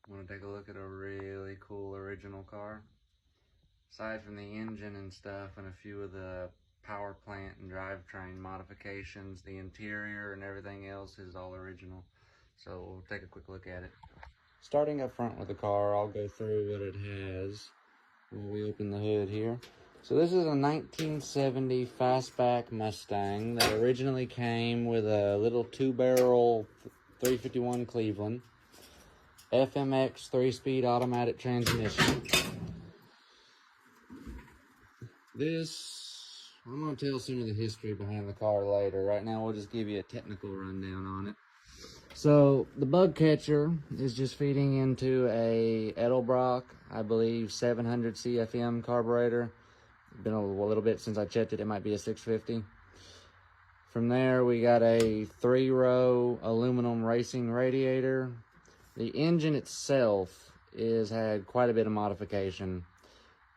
Want to take a look at a really cool original car? Aside from the engine and stuff and a few of the power plant and drivetrain modifications, the interior and everything else is all original. So we'll take a quick look at it. Starting up front with the car, I'll go through what it has when we open the hood here. So this is a 1970 fastback Mustang that originally came with a little 2-barrel 351 Cleveland, FMX 3-speed automatic transmission. I'm going to tell some of the history behind the car later. Right now we'll just give you a technical rundown on it. So the bug catcher is just feeding into a Edelbrock, I believe 700 CFM carburetor. It's been a little bit since I checked it. It might be a 650. From there we got a 3-row aluminum racing radiator. The engine itself has had quite a bit of modification.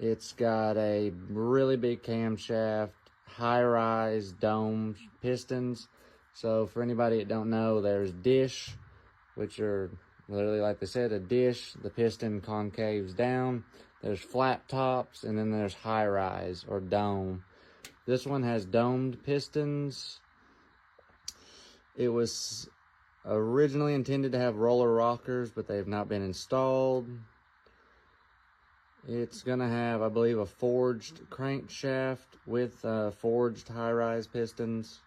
It's got a really big camshaft, high-rise dome pistons. So for anybody that don't know, there's dish, which are literally, like they said, a dish. The piston concaves down. There's flat tops, and then there's high-rise or dome. This one has domed pistons. It was originally intended to have roller rockers, but they have not been installed. It's gonna have, I believe, a forged crankshaft with forged high-rise pistons.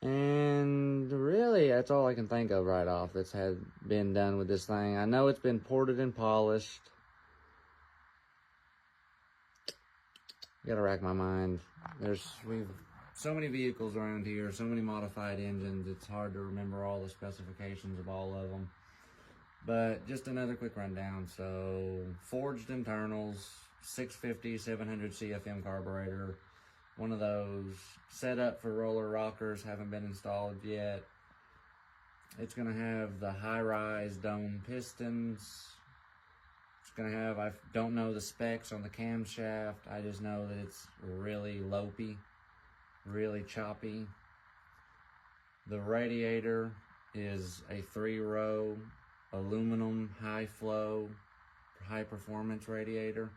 And really, that's all I can think of right off that's had been done with this thing. I know it's been ported and polished. Gotta rack my mind. We've so many vehicles around here, so many modified engines, it's hard to remember all the specifications of all of them. But just another quick rundown. So forged internals, 650, 700 CFM carburetor. One of those set up for roller rockers, haven't been installed yet. It's gonna have the high-rise dome pistons. It's gonna have, I don't know the specs on the camshaft. I just know that it's really lopey, really choppy. The radiator is a 3-row aluminum high-flow, high-performance radiator.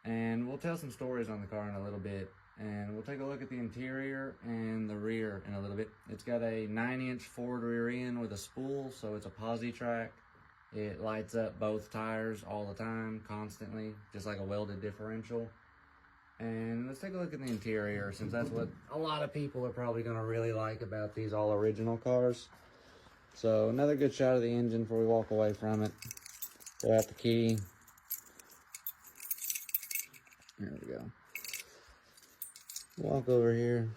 And we'll tell some stories on the car in a little bit. And we'll take a look at the interior and the rear in a little bit. It's got a 9-inch forward rear end with a spool, so it's a posi track. It lights up both tires all the time, constantly, just like a welded differential. And let's take a look at the interior, since that's what a lot of people are probably going to really like about these all original cars. So another good shot of the engine before we walk away from it. Pull out the key. There we go. Walk over here.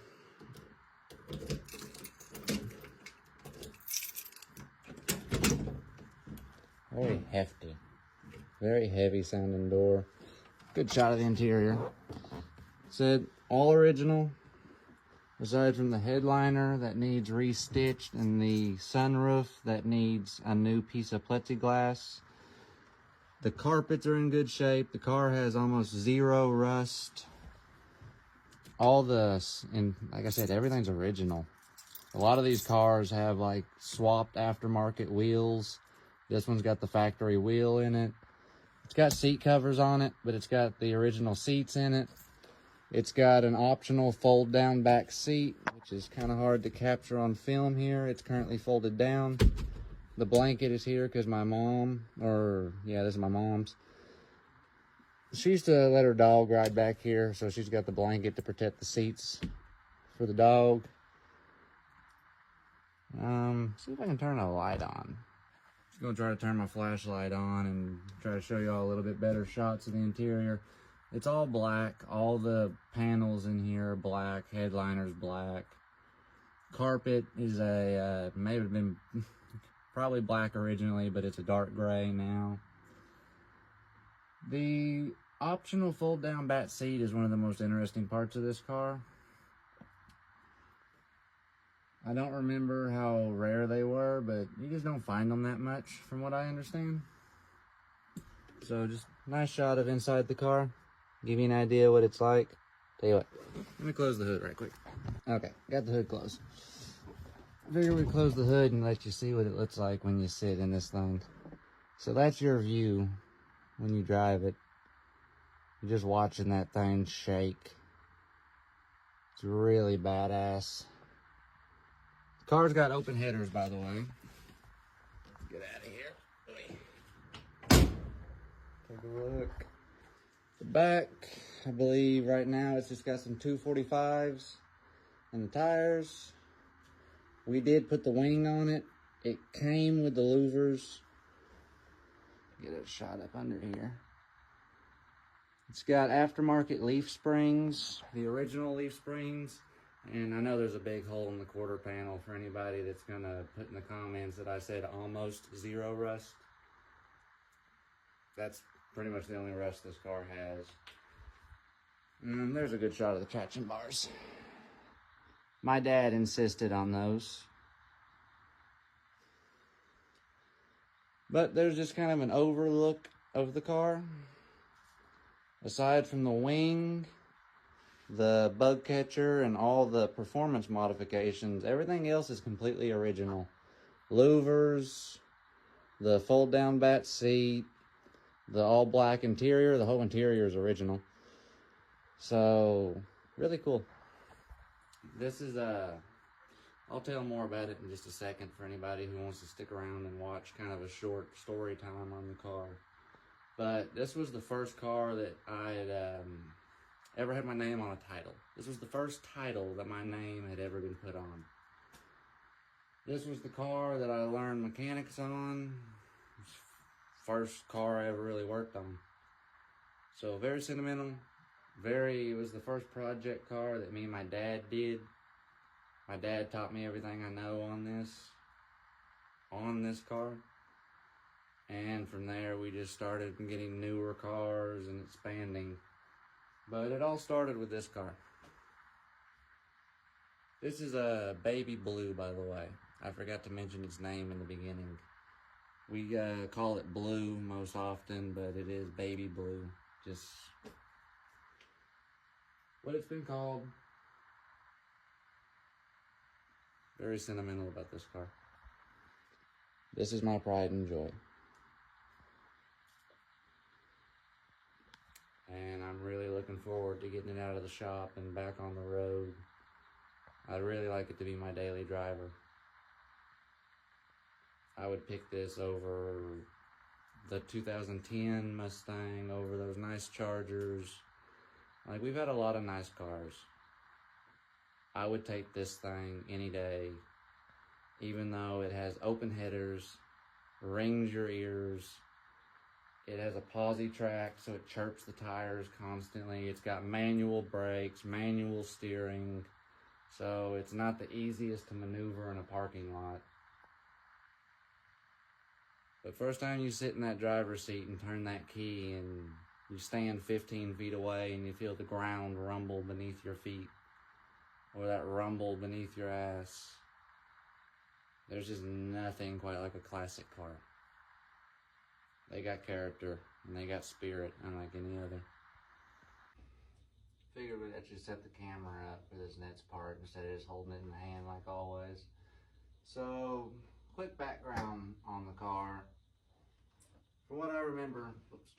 Very hefty. Very heavy sounding door. Good shot of the interior. Said all original. Aside from the headliner that needs restitched and the sunroof that needs a new piece of plexiglass. The carpets are in good shape. The car has almost zero rust. And like I said, everything's original. A lot of these cars have like swapped aftermarket wheels. This one's got the factory wheel in it. It's got seat covers on it, but it's got the original seats in it. It's got an optional fold down back seat, which is kind of hard to capture on film here. It's currently folded down. The blanket is here because my mom, this is my mom's. She used to let her dog ride back here, so she's got the blanket to protect the seats for the dog. See if I can turn a light on. Just gonna try to turn my flashlight on and try to show you all a little bit better shots of the interior. It's all black. All the panels in here are black. Headliner's black. Carpet is may have been probably black originally, but it's a dark gray now. The optional fold down back seat is one of the most interesting parts of this car. I don't remember how rare they were, but you just don't find them that much from what I understand. So just nice shot of inside the car. Give you an idea what it's like. Tell you what, let me close the hood right quick. Okay, got the hood closed. figure we close the hood and let you see what it looks like when you sit in this thing. So that's your view when you drive it. You're just watching that thing shake. It's really badass. The car's got open headers, by the way. Get out of here. Take a look. The back, I believe right now it's just got some 245s and the tires. We did put the wing on it. It came with the louvers. Get it shot up under here. It's got aftermarket leaf springs, the original leaf springs. And I know there's a big hole in the quarter panel for anybody that's gonna put in the comments that I said almost zero rust. That's pretty much the only rust this car has. And there's a good shot of the traction bars. My dad insisted on those. But there's just kind of an overlook of the car. Aside from the wing, the bug catcher, and all the performance modifications, everything else is completely original. Louvers, the fold down back seat, the all black interior, the whole interior is original. So, really cool. This is I'll tell more about it in just a second for anybody who wants to stick around and watch kind of a short story time on the car. But this was the first car that I had ever had my name on a title. This was the first title that my name had ever been put on. This was the car that I learned mechanics on. First car I ever really worked on. So very sentimental. It was the first project car that me and my dad did. My dad taught me everything I know on this car. And from there we just started getting newer cars and expanding. But it all started with this car. This is a baby blue, by the way. I forgot to mention its name in the beginning. We call it blue most often, but it is baby blue. Just what it's been called. Very sentimental about this car. This is my pride and joy. And I'm really looking forward to getting it out of the shop and back on the road. I'd really like it to be my daily driver. I would pick this over the 2010 Mustang, over those nice Chargers. Like, we've had a lot of nice cars. I would take this thing any day, even though it has open headers, rings your ears. It has a posi track, so it chirps the tires constantly. It's got manual brakes, manual steering, so it's not the easiest to maneuver in a parking lot. But first time you sit in that driver's seat and turn that key and you stand 15 feet away and you feel the ground rumble beneath your feet, or that rumble beneath your ass, there's just nothing quite like a classic car. They got character and they got spirit, unlike any other. Figured we'd actually set the camera up for this next part instead of just holding it in the hand like always. So, quick background on the car. From what I remember, oops,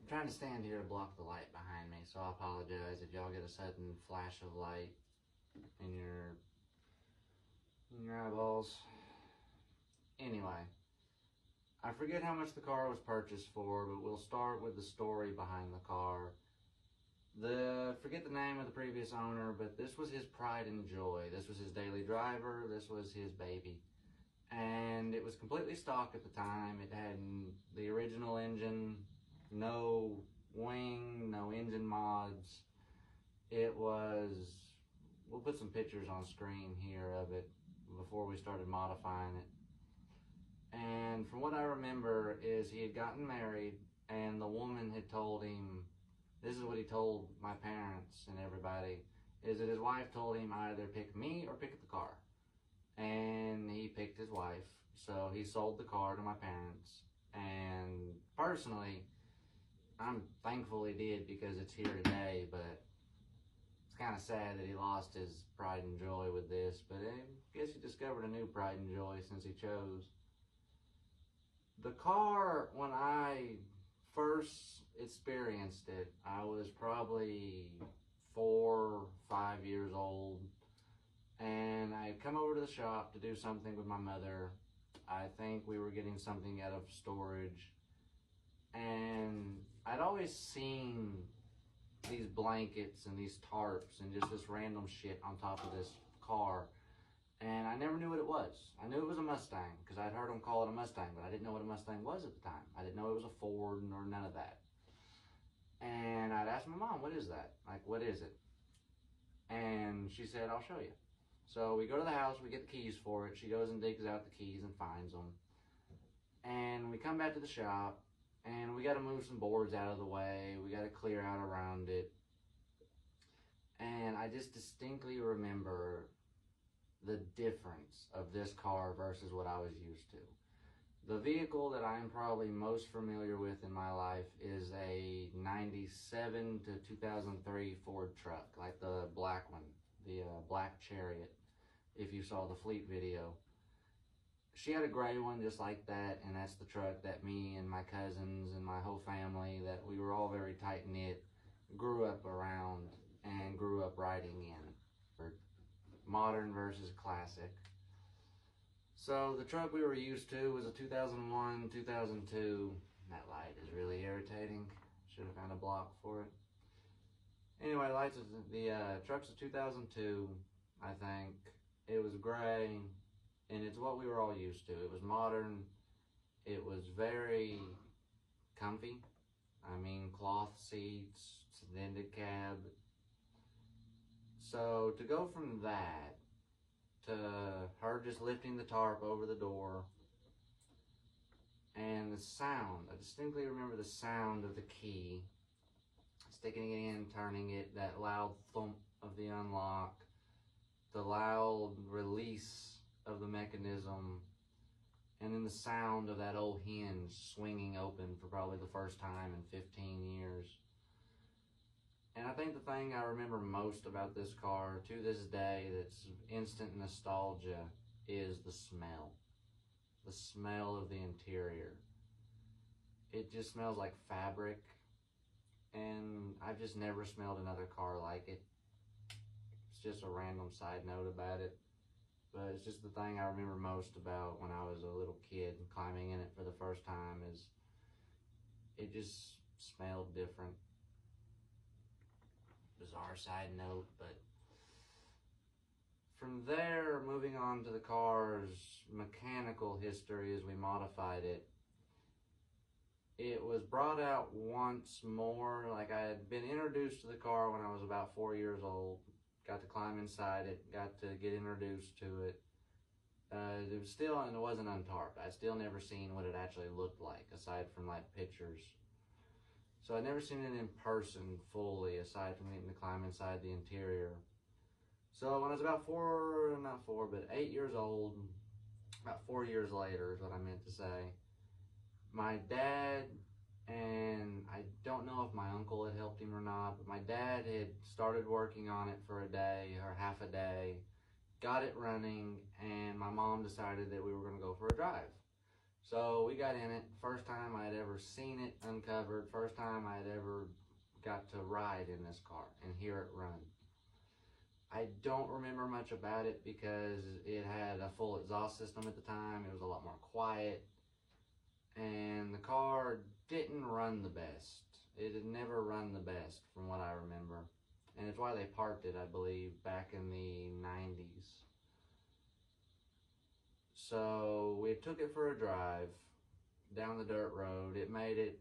I'm trying to stand here to block the light behind me, so I apologize if y'all get a sudden flash of light in your eyeballs. Anyway, I forget how much the car was purchased for, but we'll start with the story behind the car. Forget the name of the previous owner, but this was his pride and joy. This was his daily driver. This was his baby. And it was completely stock at the time. It had the original engine, no wing, no engine mods. It was, we'll put some pictures on screen here of it before we started modifying it. And from what I remember is he had gotten married and the woman had told him, this is what he told my parents and everybody, is that his wife told him either pick me or pick the car. And he picked his wife, so he sold the car to my parents. And personally, I'm thankful he did because it's here today, but it's kind of sad that he lost his pride and joy with this, but I guess he discovered a new pride and joy since he chose. The car, when I first experienced it, I was probably 4, 5 years old, and I had come over to the shop to do something with my mother. I think we were getting something out of storage, and I'd always seen these blankets and these tarps and just this random shit on top of this car, and I never knew what it was. I knew it was a Mustang because I'd heard them call it a Mustang, but I didn't know what a Mustang was at the time. I didn't know it was a Ford or none of that. And I'd ask my mom, what is that? Like, what is it? And she said, I'll show you. So we go to the house, we get the keys for it. She goes and digs out the keys and finds them. And we come back to the shop, and we got to move some boards out of the way. We got to clear out around it. And I just distinctly remember the difference of this car versus what I was used to. The vehicle that I'm probably most familiar with in my life is a 97 to 2003 Ford truck, like the black one, the Black Chariot, if you saw the Fleet video. She had a gray one just like that, and that's the truck that me and my cousins and my whole family, that we were all very tight-knit, grew up around and grew up riding in. Modern versus classic. So the truck we were used to was a 2001, 2002. That light is really irritating. Should have found a block for it. Anyway, lights of the truck's a 2002, I think. It was gray, and it's what we were all used to. It was modern. It was very comfy. I mean, cloth seats, extended cab. So to go from that to her just lifting the tarp over the door, and the sound, I distinctly remember the sound of the key, sticking it in, turning it, that loud thump of the unlock, the loud release of the mechanism, and then the sound of that old hinge swinging open for probably the first time in 15 years. And I think the thing I remember most about this car to this day that's instant nostalgia is the smell. The smell of the interior. It just smells like fabric, and I've just never smelled another car like it. It's just a random side note about it, but it's just the thing I remember most about when I was a little kid and climbing in it for the first time. Is it just smelled different. Bizarre side note, but from there, moving on to the car's mechanical history as we modified it, it was brought out once more. Like, I had been introduced to the car when I was about 4 years old, got to climb inside it, got to get introduced to it. It was still, and it wasn't untarped. I'd still never seen what it actually looked like, aside from like pictures. So I'd never seen it in person fully, aside from getting to climb inside the interior. So when I was about 8 years old, about 4 years later is what I meant to say, my dad, and I don't know if my uncle had helped him or not, but my dad had started working on it for a day or half a day, got it running, and my mom decided that we were going to go for a drive. So we got in it. First time I had ever seen it uncovered. First time I had ever got to ride in this car and hear it run. I don't remember much about it because it had a full exhaust system at the time. It was a lot more quiet. And the car didn't run the best. It had never run the best from what I remember. And it's why they parked it, I believe, back in the 90s. So we took it for a drive down the dirt road. It made it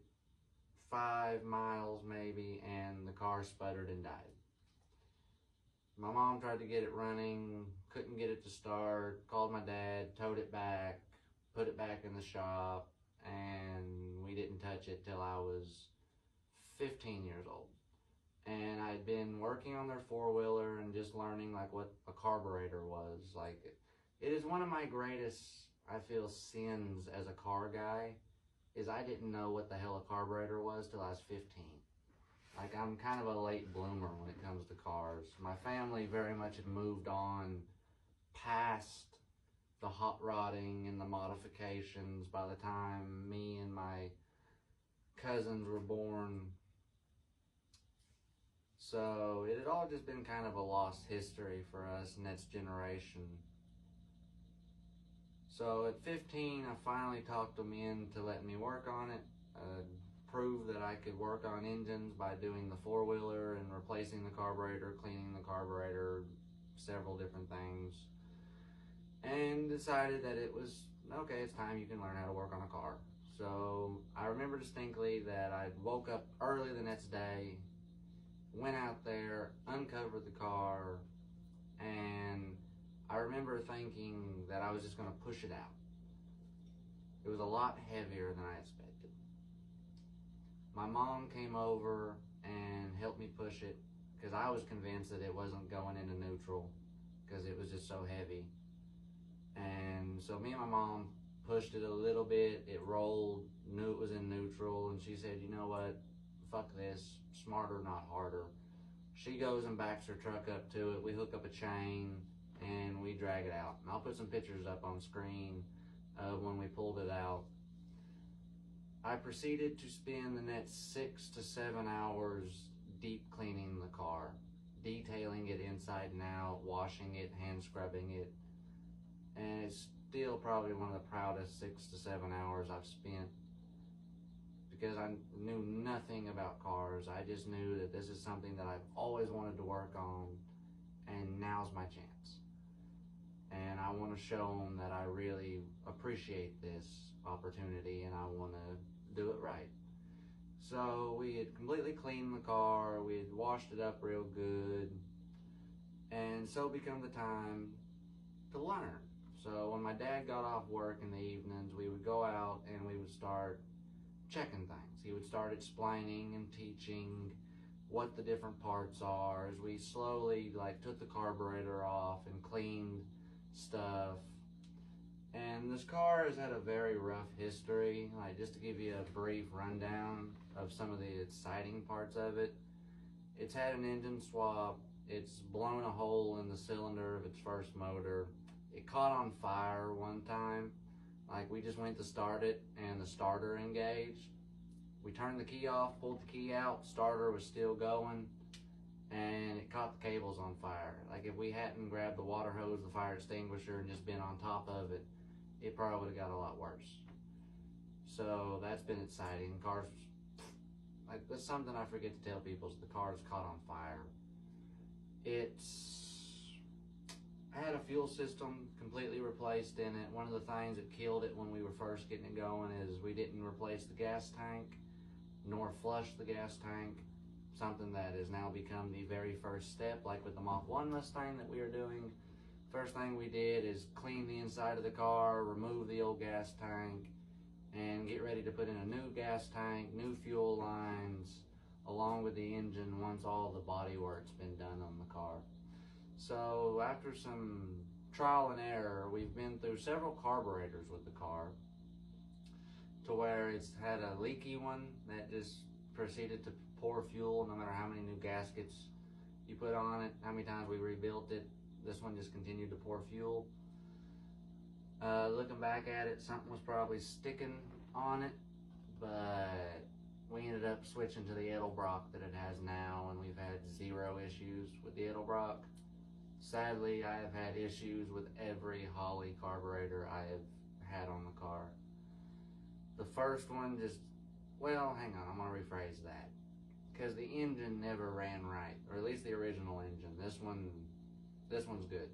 5 miles maybe, and the car sputtered and died. My mom tried to get it running, couldn't get it to start, called my dad, towed it back, put it back in the shop, and we didn't touch it till I was 15 years old. And I'd been working on their four-wheeler and just learning like what a carburetor was. Like, it is one of my greatest, I feel, sins as a car guy, is I didn't know what the hell a carburetor was till I was 15. Like, I'm kind of a late bloomer when it comes to cars. My family very much had moved on past the hot rodding and the modifications by the time me and my cousins were born. So it had all just been kind of a lost history for us next generation. So at 15, I finally talked them into letting me work on it. Proved that I could work on engines by doing the four-wheeler and replacing the carburetor, cleaning the carburetor, several different things. And decided that it was, okay, it's time you can learn how to work on a car. So I remember distinctly that I woke up early the next day, went out there, uncovered the car, and I remember thinking that I was just going to push it out. It was a lot heavier than I expected. My mom came over and helped me push it because I was convinced that it wasn't going into neutral because it was just so heavy. And so me and my mom pushed it a little bit. It rolled, knew it was in neutral, and she said, you know what, fuck this, smarter not harder. She goes and backs her truck up to it. We hook up a chain and we drag it out. And I'll put some pictures up on screen of when we pulled it out. I proceeded to spend the next 6 to 7 hours deep cleaning the car, detailing it inside and out, washing it, hand scrubbing it. And it's still probably one of the proudest 6 to 7 hours I've spent because I knew nothing about cars. I just knew that this is something that I've always wanted to work on, and now's my chance. And I want to show them that I really appreciate this opportunity and I want to do it right. So we had completely cleaned the car, we had washed it up real good, and so become the time to learn. So when my dad got off work in the evenings, we would go out and we would start checking things. He would start explaining and teaching what the different parts are as we slowly took the carburetor off and cleaned stuff. And this car has had a very rough history. Just to give you a brief rundown of some of the exciting parts of it, it's had an engine swap. It's blown a hole in the cylinder of its first motor. It caught on fire one time. We just went to start it and the starter engaged. We turned the key off, pulled the key out, starter was still going, and it caught the cables on fire. If we hadn't grabbed the water hose, the fire extinguisher, and just been on top of it, it probably would have got a lot worse. So that's been exciting. Cars, that's something I forget to tell people, is the car's caught on fire. I had a fuel system completely replaced in it. One of the things that killed it when we were first getting it going is we didn't replace the gas tank, nor flush the gas tank. Something that has now become the very first step, like with the Mach 1 Mustang that we are doing. First thing we did is clean the inside of the car, remove the old gas tank, and get ready to put in a new gas tank, new fuel lines, along with the engine once all the body work's been done on the car. So after some trial and error, we've been through several carburetors with the car to where it's had a leaky one that just proceeded to pour fuel no matter how many new gaskets you put on it, how many times we rebuilt it. This one just continued to pour fuel. Looking back at it, something was probably sticking on it, but we ended up switching to the Edelbrock that it has now, and we've had 0 issues with the Edelbrock. Sadly, I have had issues with every Holley carburetor I have had on the car. The first one hang on, I'm gonna rephrase that. Because the engine never ran right, or at least the original engine. This one's good.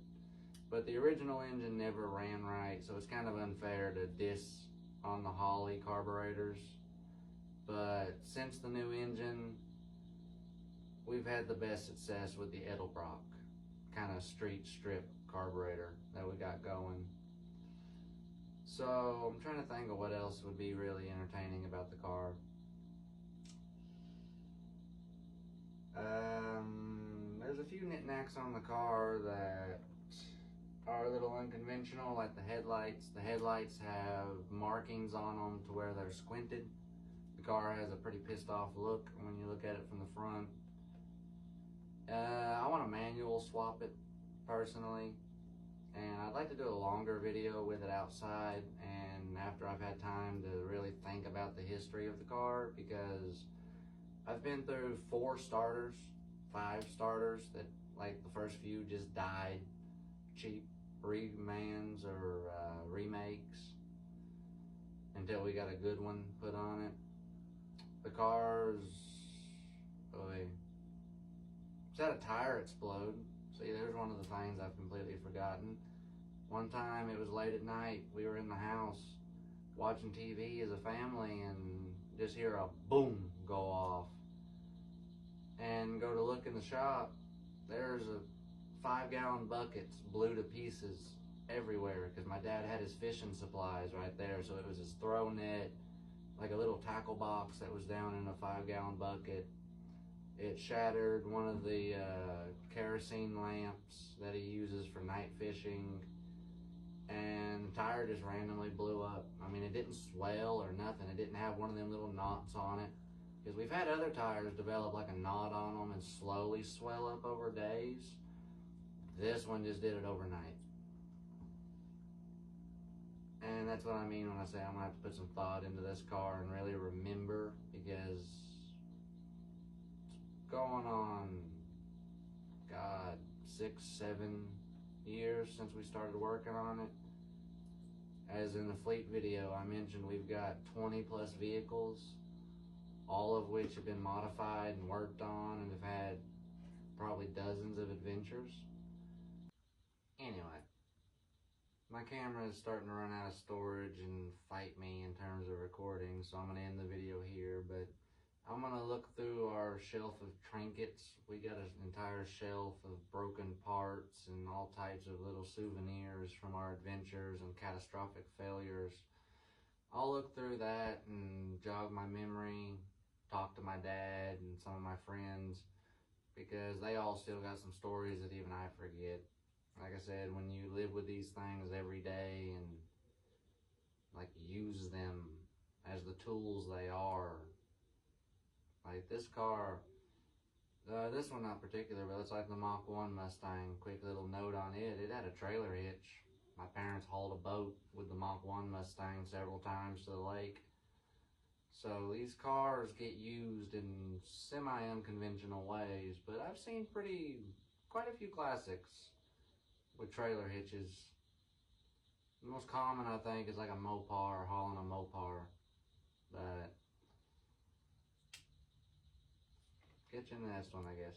But the original engine never ran right, so it's kind of unfair to diss on the Holley carburetors. But since the new engine, we've had the best success with the Edelbrock kind of street strip carburetor that we got going. So I'm trying to think of what else would be really entertaining about the car. There's a few knickknacks on the car that are a little unconventional, like the headlights. The headlights have markings on them to where they're squinted. The car has a pretty pissed off look when you look at it from the front. I want to manual swap it personally, and I'd like to do a longer video with it outside and after I've had time to really think about the history of the car, because I've been through 4 starters, 5 starters that, like, the first few just died. Cheap remans or remakes until we got a good one put on it. The car's, boy, it's had a tire explode. See, there's one of the things I've completely forgotten. One time, it was late at night, we were in the house watching TV as a family and just hear a boom go off. And go to look in the shop, there's a 5-gallon buckets blew to pieces everywhere because my dad had his fishing supplies right there. So it was his throw net, like a little tackle box that was down in a 5-gallon bucket. It shattered one of the kerosene lamps that he uses for night fishing, and the tire just randomly blew up. I mean, it didn't swell or nothing. It didn't have one of them little knots on it, because we've had other tires develop like a knot on them and slowly swell up over days. This one just did it overnight. And that's what I mean when I say I'm gonna have to put some thought into this car and really remember, because it's going on, God, 6-7 years since we started working on it. As in the fleet video I mentioned, we've got 20 plus vehicles, all of which have been modified and worked on and have had probably dozens of adventures. Anyway, my camera is starting to run out of storage and fight me in terms of recording, so I'm going to end the video here, but I'm going to look through our shelf of trinkets. We got an entire shelf of broken parts and all types of little souvenirs from our adventures and catastrophic failures. I'll look through that and jog my memory, talk to my dad and some of my friends, because they all still got some stories that even I forget. Like I said, when you live with these things every day and like use them as the tools they are, like this car, this one not particular, but it's like the Mach 1 Mustang. Quick little note on it, it had a trailer hitch. My parents hauled a boat with the Mach 1 Mustang several times to the lake. So these cars get used in semi-unconventional ways, but I've seen quite a few classics with trailer hitches. The most common, I think, is like a Mopar, hauling a Mopar. But catch you in the next one, I guess.